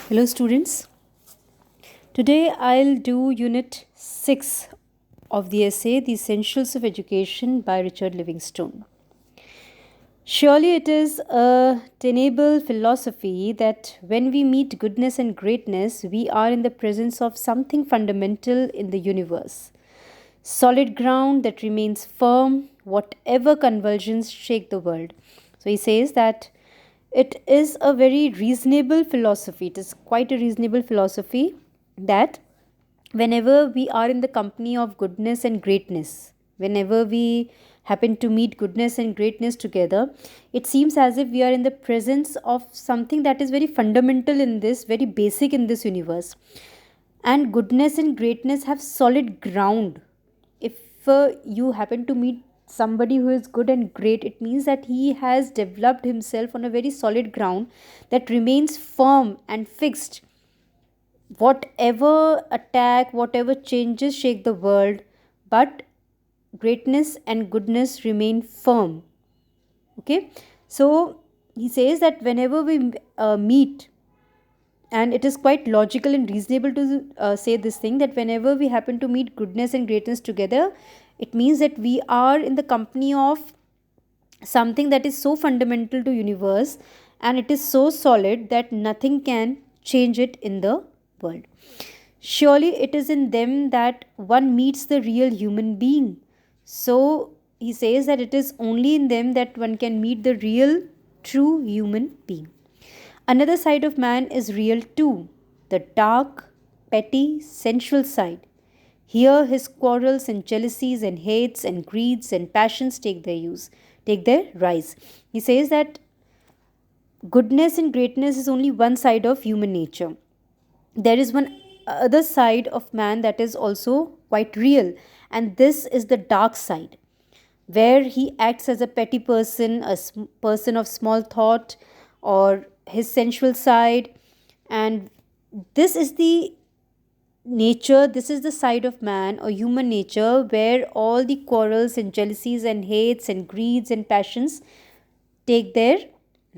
Hello, students. Today I'll do Unit 6 of the essay The Essentials of Education by Richard Livingstone. Surely it is a tenable philosophy that when we meet goodness and greatness, we are in the presence of something fundamental in the universe. Solid ground that remains firm, whatever convulsions shake the world. So he says that it is a very reasonable philosophy. It is quite a reasonable philosophy that whenever we are in the company of goodness and greatness, whenever we happen to meet goodness and greatness together, it seems as if we are in the presence of something that is very fundamental in this, very basic in this universe. And goodness and greatness have solid ground. If you happen to meet somebody who is good and great, it means that he has developed himself on a very solid ground that remains firm and fixed. Whatever attack, whatever changes shake the world, but greatness and goodness remain firm. Okay, so he says that whenever we meet, and it is quite logical and reasonable to say this thing, that whenever we happen to meet goodness and greatness together, it means that we are in the company of something that is so fundamental to universe, and it is so solid that nothing can change it in the world. Surely it is in them that one meets the real human being. So he says that it is only in them that one can meet the real true human being. Another side of man is real too, the dark, petty, sensual side. Here his quarrels and jealousies and hates and greeds and passions take their rise. He says that goodness and greatness is only one side of human nature. There is one other side of man that is also quite real, and this is the dark side, where he acts as a petty person, person of small thought, or his sensual side. And this is the nature, this is the side of man or human nature where all the quarrels and jealousies and hates and greeds and passions take their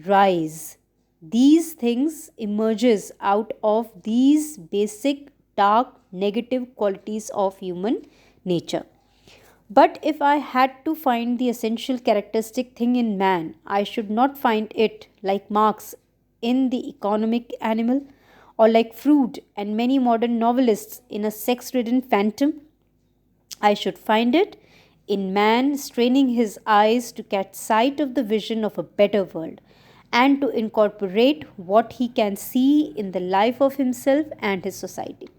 rise. These things emerges out of these basic dark negative qualities of human nature. But if I had to find the essential characteristic thing in man, I should not find it, like Marx, in the economic animal, or like Freud and many modern novelists, in a sex ridden phantom. I should find it in man straining his eyes to catch sight of the vision of a better world and to incorporate what he can see in the life of himself and his society.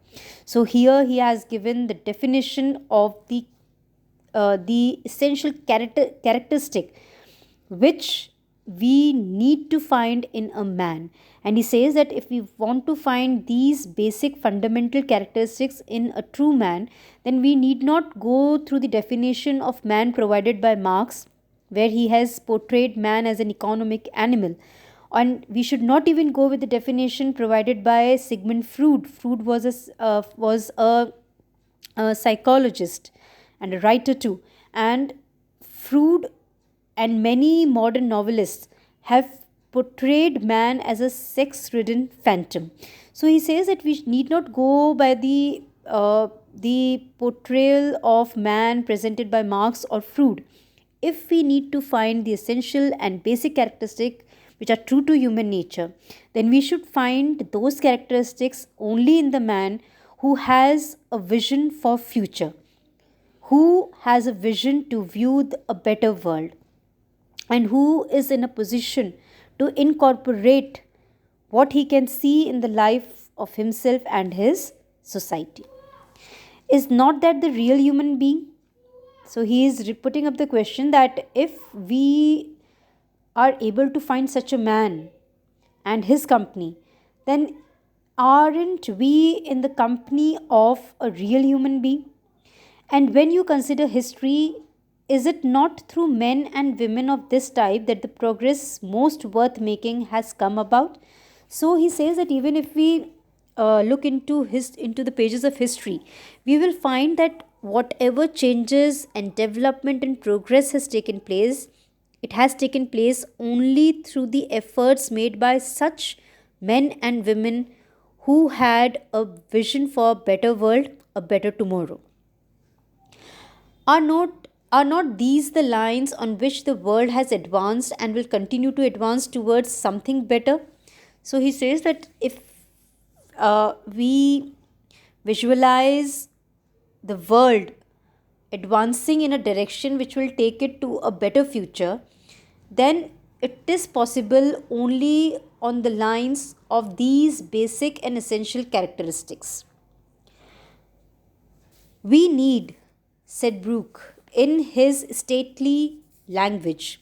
So here he has given the definition of the essential characteristic which we need to find in a man. And he says that if we want to find these basic fundamental characteristics in a true man, then we need not go through the definition of man provided by Marx, where he has portrayed man as an economic animal. And we should not even go with the definition provided by Sigmund Freud. Freud was a psychologist and a writer too. And Freud and many modern novelists have portrayed man as a sex ridden phantom. So he says that we need not go by the portrayal of man presented by Marx or Freud. If we need to find the essential and basic characteristics which are true to human nature, then we should find those characteristics only in the man who has a vision for future, who has a vision to view a better world, and who is in a position to incorporate what he can see in the life of himself and his society. Is not that the real human being? So he is putting up the question that if we are able to find such a man and his company, then aren't we in the company of a real human being? And when you consider history, is it not through men and women of this type that the progress most worth making has come about? So he says that even if we look into the pages of history, we will find that whatever changes and development and progress has taken place, it has taken place only through the efforts made by such men and women who had a vision for a better world, a better tomorrow. Are not these the lines on which the world has advanced and will continue to advance towards something better? So he says that if we visualize the world advancing in a direction which will take it to a better future, then it is possible only on the lines of these basic and essential characteristics. We need, said Brooke in his stately language,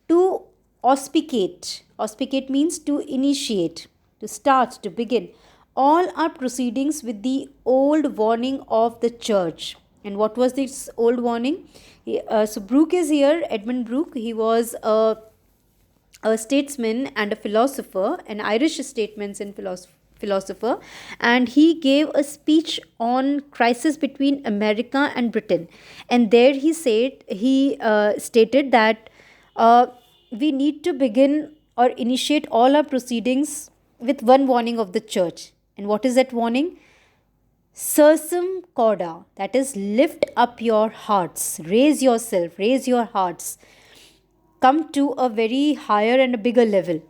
to auspicate. Auspicate means to initiate, to start, to begin all our proceedings with the old warning of the church. And what was this old warning? So Brooke is here, Edmund Brooke. He was a statesman and a philosopher, an Irish statesman and philosopher, and he gave a speech on crisis between America and Britain. And there he stated that we need to begin or initiate all our proceedings with one warning of the church. And what is that warning? Sursum corda, that is, lift up your hearts, raise yourself, raise your hearts, come to a very higher and a bigger level.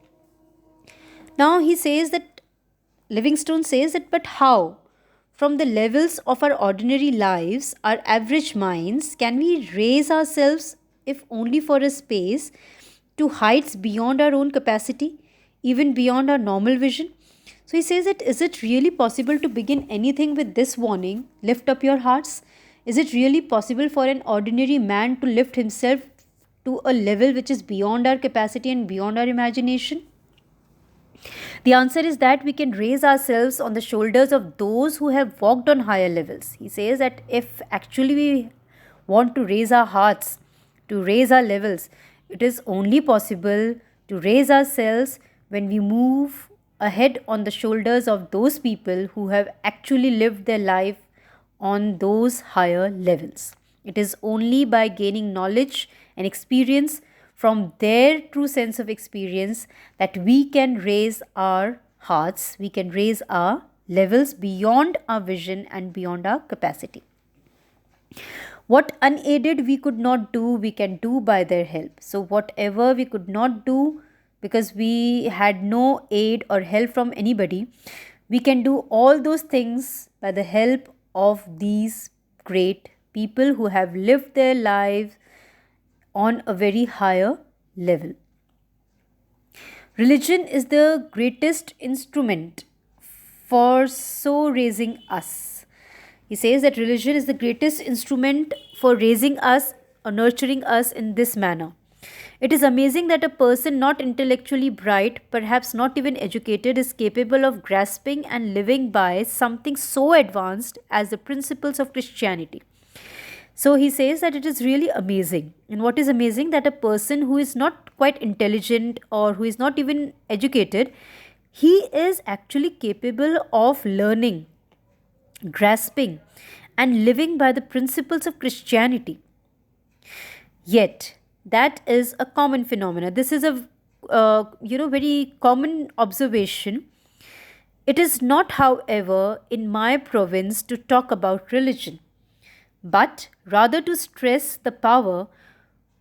Now he says that, Livingstone says that, but how? From the levels of our ordinary lives, our average minds, can we raise ourselves, if only for a space, to heights beyond our own capacity, even beyond our normal vision? So he says that, is it really possible to begin anything with this warning, lift up your hearts? Is it really possible for an ordinary man to lift himself to a level which is beyond our capacity and beyond our imagination? The answer is that we can raise ourselves on the shoulders of those who have walked on higher levels. He says that if actually we want to raise our hearts, to raise our levels, it is only possible to raise ourselves when we move ahead on the shoulders of those people who have actually lived their life on those higher levels. It is only by gaining knowledge and experience from their true sense of experience that we can raise our hearts, we can raise our levels beyond our vision and beyond our capacity. What unaided we could not do, we can do by their help. So, whatever we could not do because we had no aid or help from anybody, we can do all those things by the help of these great people who have lived their lives on a very higher level. Religion is the greatest instrument for so raising us. He says that religion is the greatest instrument for raising us or nurturing us in this manner. It is amazing that a person not intellectually bright, perhaps not even educated, is capable of grasping and living by something so advanced as the principles of Christianity. So he says that it is really amazing. And what is amazing, that a person who is not quite intelligent or who is not even educated, he is actually capable of learning, grasping, and living by the principles of Christianity. Yet, that is a common phenomenon. This is a very common observation. It is not, however, in my province to talk about religion, but rather to stress the power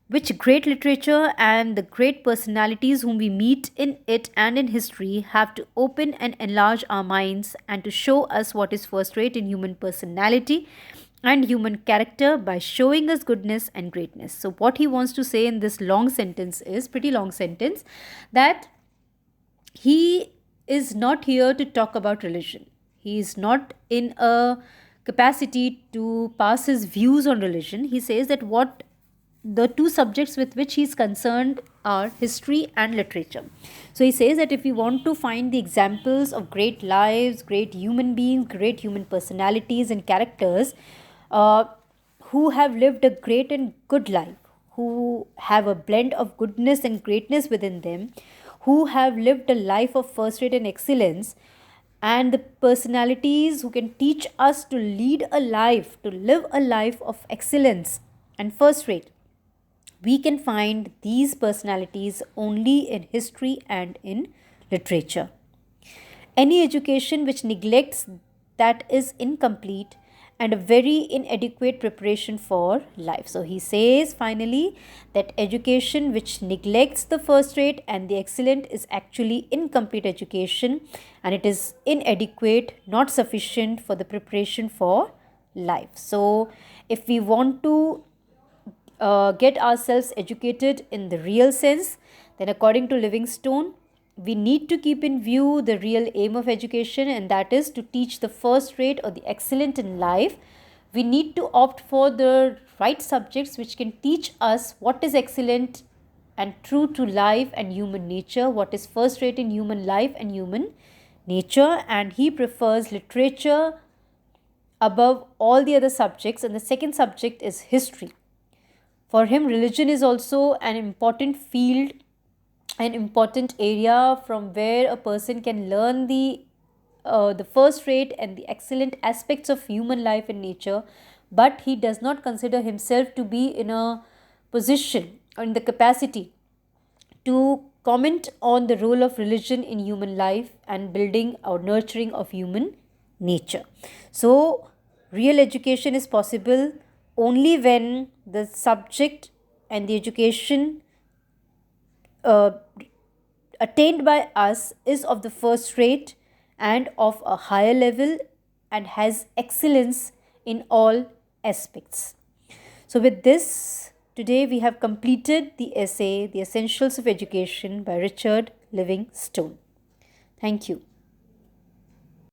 which great literature and the great personalities whom we meet in it and in history have to open and enlarge our minds and to show us what is first rate in human personality and human character by showing us goodness and greatness. So what he wants to say in this long sentence is, pretty long sentence, that he is not here to talk about religion. He is not in a capacity to pass his views on religion. He says that what the two subjects with which he is concerned are history and literature. So he says that if we want to find the examples of great lives, great human beings, great human personalities and characters who have lived a great and good life, who have a blend of goodness and greatness within them, who have lived a life of first rate and excellence, and the personalities who can teach us to lead a life, to live a life of excellence and first rate, we can find these personalities only in history and in literature. Any education which neglects that is incomplete and a very inadequate preparation for life. So he says finally that education which neglects the first rate and the excellent is actually incomplete education, and it is inadequate, not sufficient for the preparation for life. So if we want to get ourselves educated in the real sense, then according to Livingstone, we need to keep in view the real aim of education, and that is to teach the first rate or the excellent in life. We need to opt for the right subjects which can teach us what is excellent and true to life and human nature, what is first rate in human life and human nature. And he prefers literature above all the other subjects, and the second subject is history. For him, religion is also an important field, an important area from where a person can learn the first rate and the excellent aspects of human life and nature, but he does not consider himself to be in a position or in the capacity to comment on the role of religion in human life and building or nurturing of human nature. So, real education is possible only when the subject and the education uh, attained by us is of the first rate and of a higher level and has excellence in all aspects. So, with this, today we have completed the essay, The Essentials of Education by Richard Livingstone. Thank you.